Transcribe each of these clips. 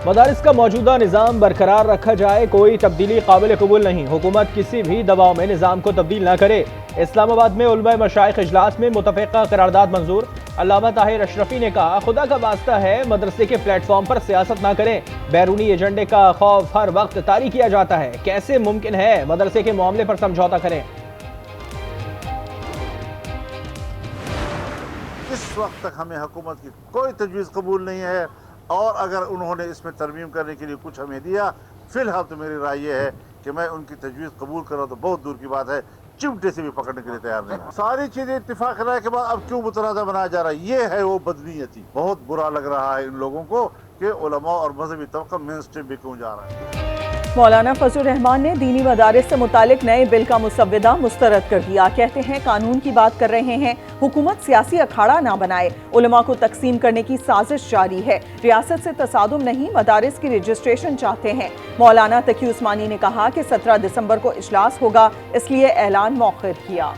मदारिस का मौजूदा निज़ाम बरकरार रखा जाए, कोई तब्दीली काबिल कबूल नहीं। हुकूमत किसी भी दबाव में निज़ाम को तब्दील न करे। इस्लामाबाद में उलमा मशाइख इजलास में मुतफ़िक़ा करारदाद मंजूर। अल्लामा ताहिर अशरफी ने कहा, खुदा का वास्ता है मदरसे के प्लेटफॉर्म पर सियासत ना करें। बैरूनी एजेंडे का खौफ हर वक्त तारी किया जाता है। कैसे मुमकिन है मदरसे के मामले पर समझौता करें। इस वक्त तक हमें हुकूमत की कोई तजवीज़ कबूल नहीं है, और अगर उन्होंने इसमें तरमीम करने के लिए कुछ हमें दिया, फिलहाल तो मेरी राय ये है कि मैं उनकी तजवीज़ कबूल करूँ तो बहुत दूर की बात है, चिमटे से भी पकड़ने के लिए तैयार नहीं। सारी चीज़ें इत्तेफाक कराने के बाद अब क्यों मुतनाज़ा बनाया जा रहा है, ये है वो बदनीयती। बहुत बुरा लग रहा है इन लोगों को कि उलमा और मजहबी तबका मेन स्ट्रीम भी क्यों जा रहा है। मौलाना फजलुर रहमान ने दीनी मदारिस से मुतालिक नए बिल का मुसव्विदा मुस्तरद कर दिया। कहते हैं कानून की बात कर रहे हैं, हुकूमत सियासी अखाड़ा ना बनाए। उलमा को तकसीम करने की साजिश जारी है। रियासत से तसादुम नहीं, मदारिस की रजिस्ट्रेशन चाहते हैं। मौलाना तकी उस्मानी ने कहा कि 17 दिसंबर को इजलास होगा, इसलिए ऐलान मौखिर किया।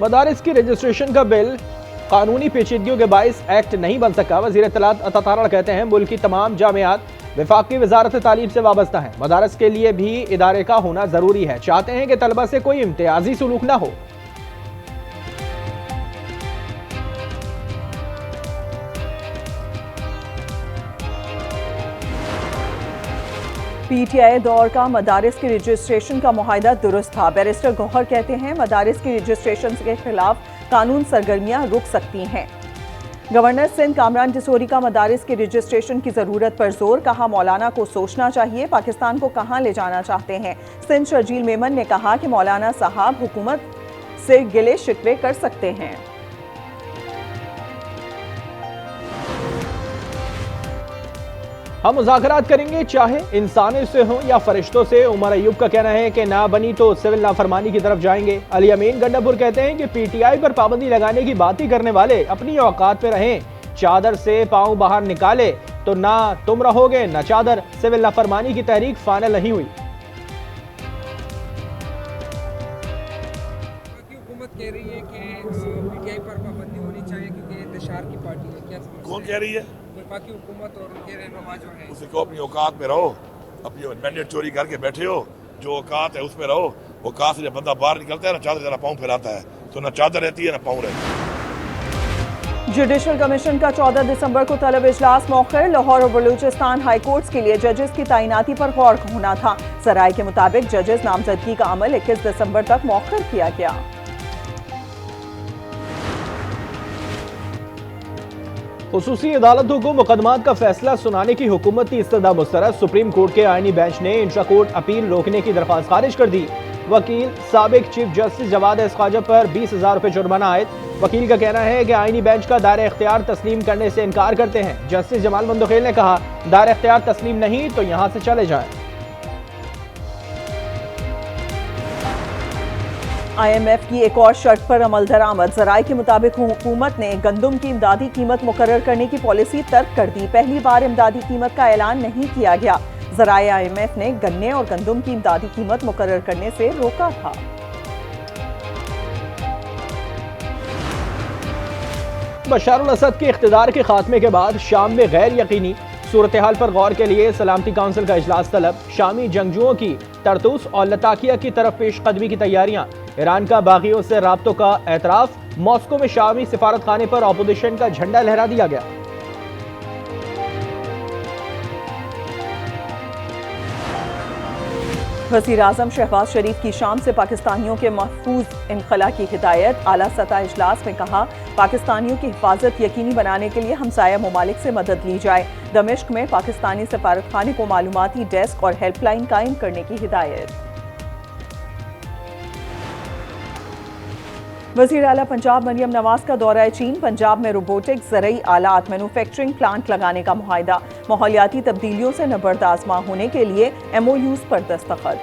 मदारिस की रजिस्ट्रेशन का बिल कानूनी पेचीदगियों के बाइस एक्ट नहीं बन सका। वज़ीर इत्तलात अता तारड़ कहते हैं, मुल्क की तमाम जामियात वफाकी वजारत तालीम से वाबस्ता हैं। मदारस के लिए भी इदारे का होना ज़रूरी है। चाहते हैं कि तलबा से कोई इम्तियाजी सलूक ना हो। पीटीआई दौर का मदारिस की रजिस्ट्रेशन का मुआहदा दुरुस्त था। बैरिस्टर गौहर कहते हैं, मदारिस की रजिस्ट्रेशन के खिलाफ कानून सरगर्मियां रुक सकती हैं। गवर्नर सिंध कामरान डिसोरी का मदारिस की रजिस्ट्रेशन की जरूरत पर जोर। कहा, मौलाना को सोचना चाहिए पाकिस्तान को कहां ले जाना चाहते हैं। सिंध शर्जील मेमन ने कहा कि मौलाना साहब हुकूमत से गिले शिकवे कर सकते हैं। हम मुज़ाकरात करेंगे, चाहे इंसानों से हो या फरिश्तों से। उमर अयूब का कहना है कि ना बनी तो सिविल नाफरमानी की तरफ जाएंगे। अली अमीन गंडापुर कहते हैं कि पीटीआई पर पाबंदी लगाने की बात ही करने वाले अपनी औकात पे रहें। चादर से पांव बाहर निकाले तो ना तुम रहोगे ना चादर। सिविल नाफरमानी की तहरीक फाइनल नहीं हुई। हुकूमत कह रही है कि पीटीआई पर पाबंदी होनी चाहिए क्योंकि इंतशार की पार्टी है। क्या कौन कह रही है? वफाकी हुकूमत और उनके रहनुमा जो है। उसे कहो अपनी औकात में रहो, अपनी मैंडेट चोरी करके बैठे हो, जो औकात है उसमें रहो। औकात से जब बंदा बाहर निकलता है ना, चादर जरा पाँव फैलाता है तो ना चादर रहती है ना पाँव रहती है। जुडिशल कमीशन का 14 दिसंबर को तलब इजलास मौखिर। लाहौर और बलूचिस्तान हाई कोर्ट्स के लिए जजेस की तैनाती पर गौर होना था। सराय के मुताबिक जजेस नामजदगी का अमल 21 दिसंबर तक मौखिर किया गया। खुसूसी अदालतों को मुकदमात का फैसला सुनाने की हुकूमती इस्तदा मुस्तरद। सुप्रीम कोर्ट के आईनी बेंच ने इंट्रा कोर्ट अपील रोकने की दरख्वास्त खारिज कर दी। वकील साबिक चीफ जस्टिस जवाद एस-ख्वाजा पर 20,000 रुपये जुर्माना आयद। वकील का कहना है कि आईनी बेंच का दायरा इख्तियार तस्लीम करने से इनकार करते हैं। जस्टिस जमाल मंदोखेल ने कहा, दायरा इख्तियार तस्लीम नहीं तो यहां से चले जाएं। IMF की एक और शर्त पर अमल दरामद। ज़राए के मुताबिक हुकूमत ने गंदम की इमदादी कीमत मुकर्रर करने की पॉलिसी तर्क कर दी। पहली बार इमदादी कीमत का ऐलान नहीं किया गया। ज़राए IMF ने गन्ने और गंदम की इमदादी कीमत मुकर्रर करने से रोका था। बशार अल-असद के इख्तिदार के खात्मे के बाद शाम में गैर यकीनी सूरत हाल पर गौर के लिए सलामती काउंसिल का इजलास तलब। शामी जंगजुओं की तरतूस और लताकिया की तरफ पेश कदमी की तैयारियां। ईरान का बागियों से राब्तों का एतराफ। मॉस्को में शामी सिफारत खाने पर अपोजिशन का झंडा लहरा दिया गया। वज़ीर आज़म शहबाज शरीफ की शाम से पाकिस्तानियों के महफूज इनखला की हिदायत। आला सतह इजलास में कहा, पाकिस्तानियों की हिफाजत यकीनी बनाने के लिए हमसाया ममालिक से मदद ली जाए। दमिश्क में पाकिस्तानी सफारत खाने को मालूमाती डेस्क और हेल्पलाइन कायम करने की हिदायत। वज़ीर आला पंजाब मरियम नवाज का दौरा चीन। पंजाब में रोबोटिक ज़रई आलात मैन्युफैक्चरिंग प्लांट लगाने का मुआहिदा। माहौलियाती तब्दीलियों से नबर्द आज़मा होने के लिए MOUs पर दस्तखत।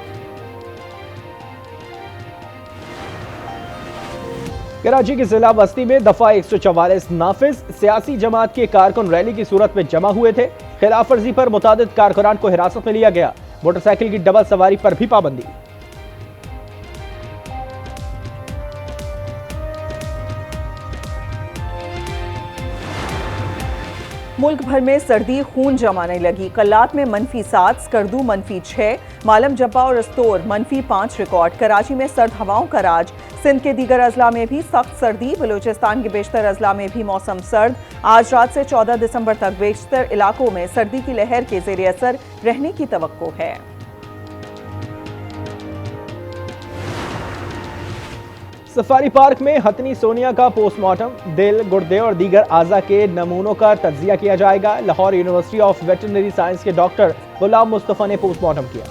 कराची की जिला बस्ती में दफा 144 नाफिज सियासी जमात के कारकुन रैली की सूरत में जमा हुए थे। खिलाफ वर्जी पर मुतादिद कारकुनान को हिरासत में लिया गया। मोटरसाइकिल की डबल सवारी पर भी पाबंदी। मुल्क भर में सर्दी खून जमाने लगी। कल्लात में -7, स्कर्दू -6, मालम जब्बा और रस्तौर -5 रिकॉर्ड। कराची में सर्द हवाओं का राज। सिंध के दीगर अजला में भी सख्त सर्दी। बलूचिस्तान के बेशतर अजला में भी मौसम सर्द। आज रात से 14 दिसंबर तक बेशतर इलाकों में सर्दी की लहर के ज़ेर असर रहने की तवक्को है। सफारी पार्क में हथनी सोनिया का पोस्टमार्टम। दिल, गुर्दे और दीगर आज़ा के नमूनों का तज्जिया किया जाएगा। Lahore university of veterinary science के डॉक्टर गुलाम मुस्तफ़ा ने पोस्टमार्टम किया।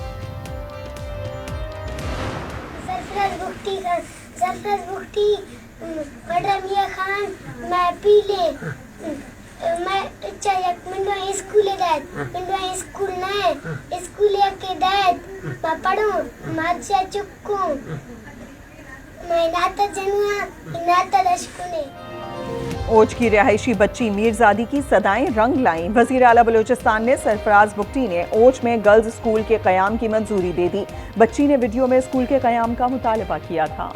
ओज की रिहायशी बच्ची मीरजादी की सदाएं रंग लाईं। वज़ीर आला बलूचिस्तान ने सरफराज बुगटी ने ओज में गर्ल्स स्कूल के क़याम की मंजूरी दे दी। बच्ची ने वीडियो में स्कूल के क़याम का मुतालबा किया था।